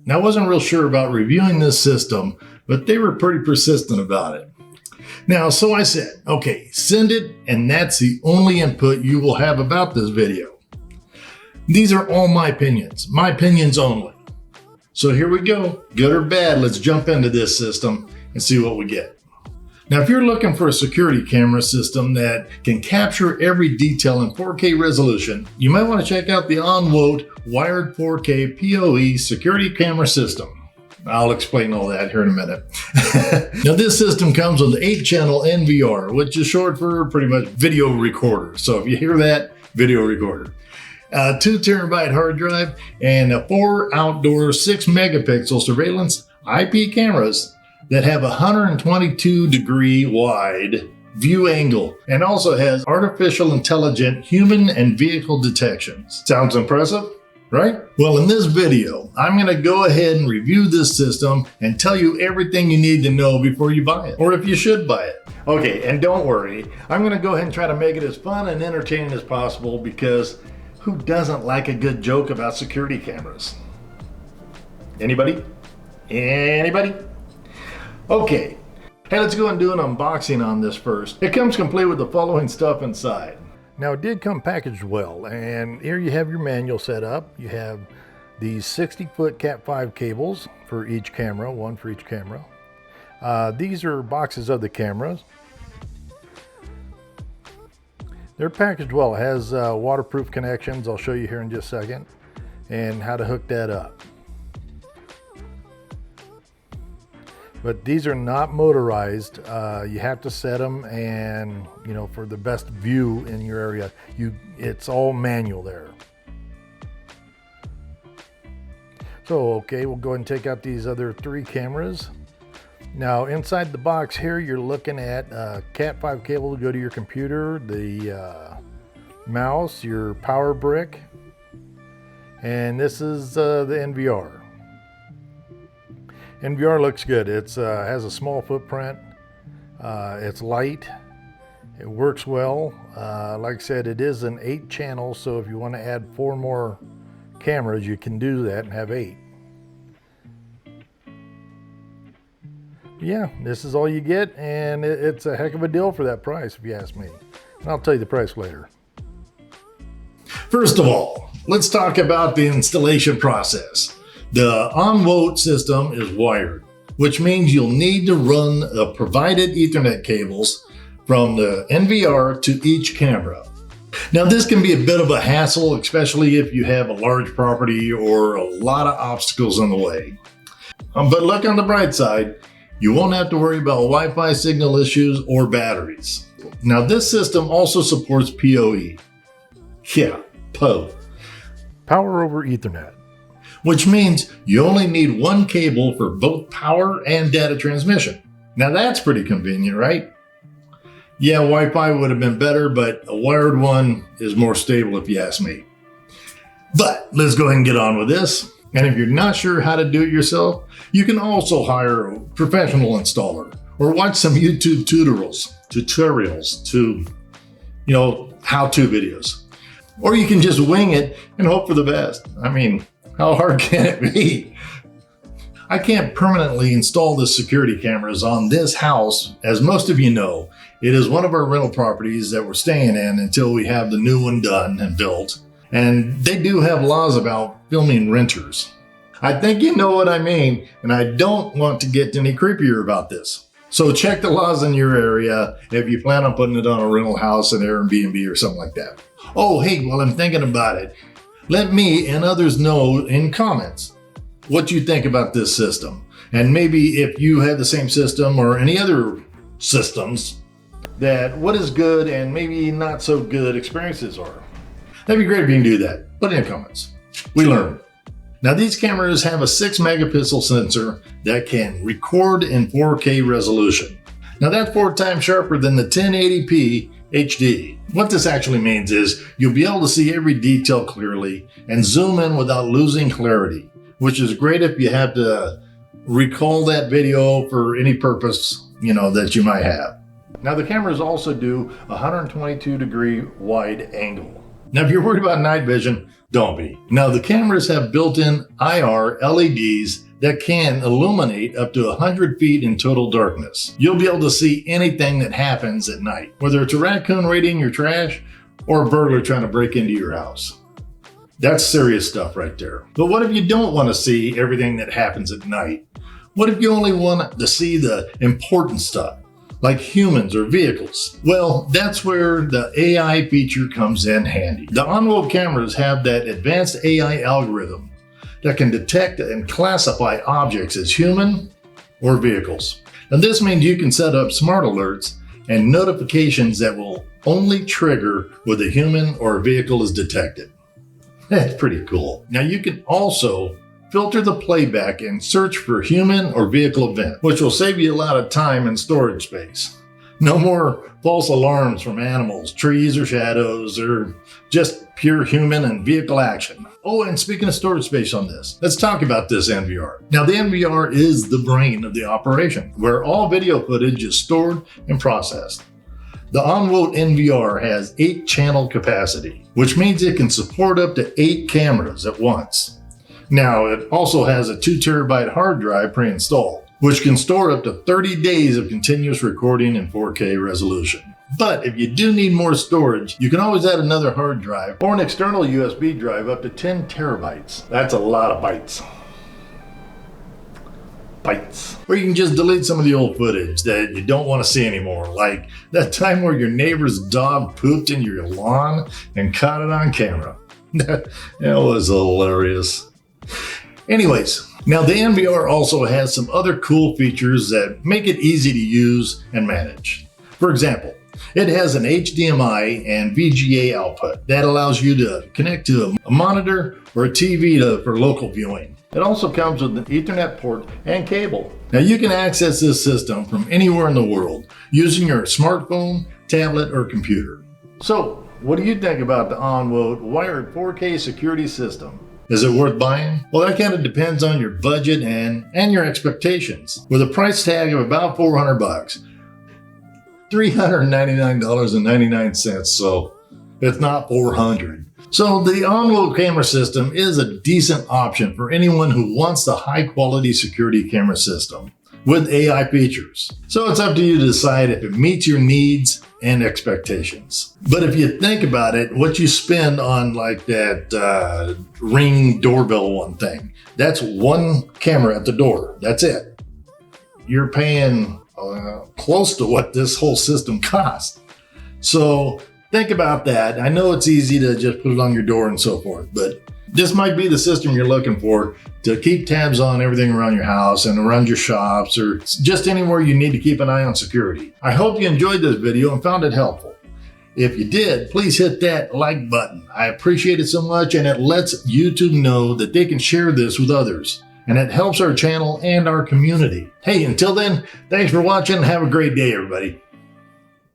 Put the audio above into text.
Now, I wasn't real sure about reviewing this system, but they were pretty persistent about it. Now, so I said, okay, send it, and that's the only input you will have about this video. These are all my opinions only. So here we go, good or bad, let's jump into this system and see what we get. Now, if you're looking for a security camera system that can capture every detail in 4K resolution, you might want to check out the OnWote Wired 4K PoE Security Camera System. I'll explain all that here in a minute. Now, this system comes with 8-channel NVR, which is short for pretty much video recorder. So if you hear that, video recorder. 2 terabyte hard drive and 4 outdoor 6 megapixel surveillance IP cameras that have 122 degree wide view angle and also has artificial intelligent human and vehicle detections. Sounds impressive, right? Well, in this video, I'm going to go ahead and review this system and tell you everything you need to know before you buy it, or if you should buy it. Okay, and don't worry, I'm going to go ahead and try to make it as fun and entertaining as possible, because who doesn't like a good joke about security cameras? Anybody? Anybody? Okay, hey, let's go and do an unboxing on this first. It comes complete with the following stuff inside. Now, it did come packaged well, and here you have your manual set up. You have these 60-foot Cat5 cables for each camera, one for each camera. These are boxes of the cameras. They're packaged well. It has waterproof connections. I'll show you here in just a second, and how to hook that up. But these are not motorized. You have to set them, and for the best view in your area, it's all manual there. So okay, we'll go ahead and take out these other 3 cameras. Now, inside the box here, you're looking at a Cat5 cable to go to your computer, the mouse, your power brick, and this is the NVR. NVR looks good. It has a small footprint. It's light. It works well. Like I said, it is an 8-channel, so if you want to add 4 more cameras, you can do that and have 8. Yeah, this is all you get, and it's a heck of a deal for that price, if you ask me. And I'll tell you the price later. First of all, let's talk about the installation process. The OnWote system is wired, which means you'll need to run the provided Ethernet cables from the NVR to each camera. Now, this can be a bit of a hassle, especially if you have a large property or a lot of obstacles in the way. But look on the bright side, you won't have to worry about Wi-Fi signal issues or batteries. Now, this system also supports PoE. Yeah, PoE. Power over Ethernet. Which means you only need 1 cable for both power and data transmission. Now, that's pretty convenient, right? Yeah, Wi-Fi would have been better, but a wired one is more stable if you ask me. But let's go ahead and get on with this. And if you're not sure how to do it yourself, you can also hire a professional installer or watch some YouTube tutorials to, how-to videos. Or you can just wing it and hope for the best. I mean, how hard can it be? I can't permanently install the security cameras on this house. As most of you know, it is one of our rental properties that we're staying in until we have the new one done and built. And they do have laws about filming renters. I think you know what I mean, and I don't want to get any creepier about this. So check the laws in your area if you plan on putting it on a rental house, an Airbnb, or something like that. Oh, hey, while I'm thinking about it, let me and others know in comments what you think about this system. And maybe if you have the same system or any other systems, that what is good and maybe not so good experiences are. That'd be great if you can do that. Put it in the comments. We learn. Now, these cameras have a 6 megapixel sensor that can record in 4K resolution. Now, that's 4 times sharper than the 1080p HD. What this actually means is you'll be able to see every detail clearly and zoom in without losing clarity, which is great if you have to recall that video for any purpose, that you might have. Now, the cameras also do 122 degree wide angle. Now, if you're worried about night vision, don't be. Now, the cameras have built-in IR LEDs that can illuminate up to 100 feet in total darkness. You'll be able to see anything that happens at night, whether it's a raccoon raiding your trash or a burglar trying to break into your house. That's serious stuff right there. But what if you don't want to see everything that happens at night? What if you only want to see the important stuff, like humans or vehicles? Well, that's where the AI feature comes in handy. The OnWote cameras have that advanced AI algorithm that can detect and classify objects as human or vehicles. And this means you can set up smart alerts and notifications that will only trigger when a human or a vehicle is detected. That's pretty cool. Now you can also filter the playback and search for human or vehicle event, which will save you a lot of time and storage space. No more false alarms from animals, trees, or shadows, or just pure human and vehicle action. Oh, and speaking of storage space on this, let's talk about this NVR. Now, the NVR is the brain of the operation, where all video footage is stored and processed. The OnWote NVR has 8-channel capacity, which means it can support up to 8 cameras at once. Now, it also has a 2 terabyte hard drive pre-installed, which can store up to 30 days of continuous recording in 4K resolution. But if you do need more storage, you can always add another hard drive or an external USB drive up to 10 terabytes. That's a lot of bytes. Or you can just delete some of the old footage that you don't want to see anymore, like that time where your neighbor's dog pooped in your lawn and caught it on camera. That was hilarious. Anyways, now the NVR also has some other cool features that make it easy to use and manage. For example, it has an HDMI and VGA output that allows you to connect to a monitor or a TV for local viewing. It also comes with an Ethernet port and cable. Now you can access this system from anywhere in the world using your smartphone, tablet, or computer. So, what do you think about the OnWote wired 4K security system? Is it worth buying? Well, that kind of depends on your budget and your expectations. With a price tag of about $400, $399.99, so it's not $400. So the OnWote camera system is a decent option for anyone who wants the high-quality security camera system with AI features. So it's up to you to decide if it meets your needs and expectations. But if you think about it, what you spend on like that Ring doorbell one thing, that's one camera at the door. That's it. You're paying close to what this whole system costs. So think about that. I know it's easy to just put it on your door and so forth, but this might be the system you're looking for to keep tabs on everything around your house and around your shops or just anywhere you need to keep an eye on security. I hope you enjoyed this video and found it helpful. If you did, please hit that like button. I appreciate it so much, and it lets YouTube know that they can share this with others, and it helps our channel and our community. Hey, until then, thanks for watching. Have a great day, everybody.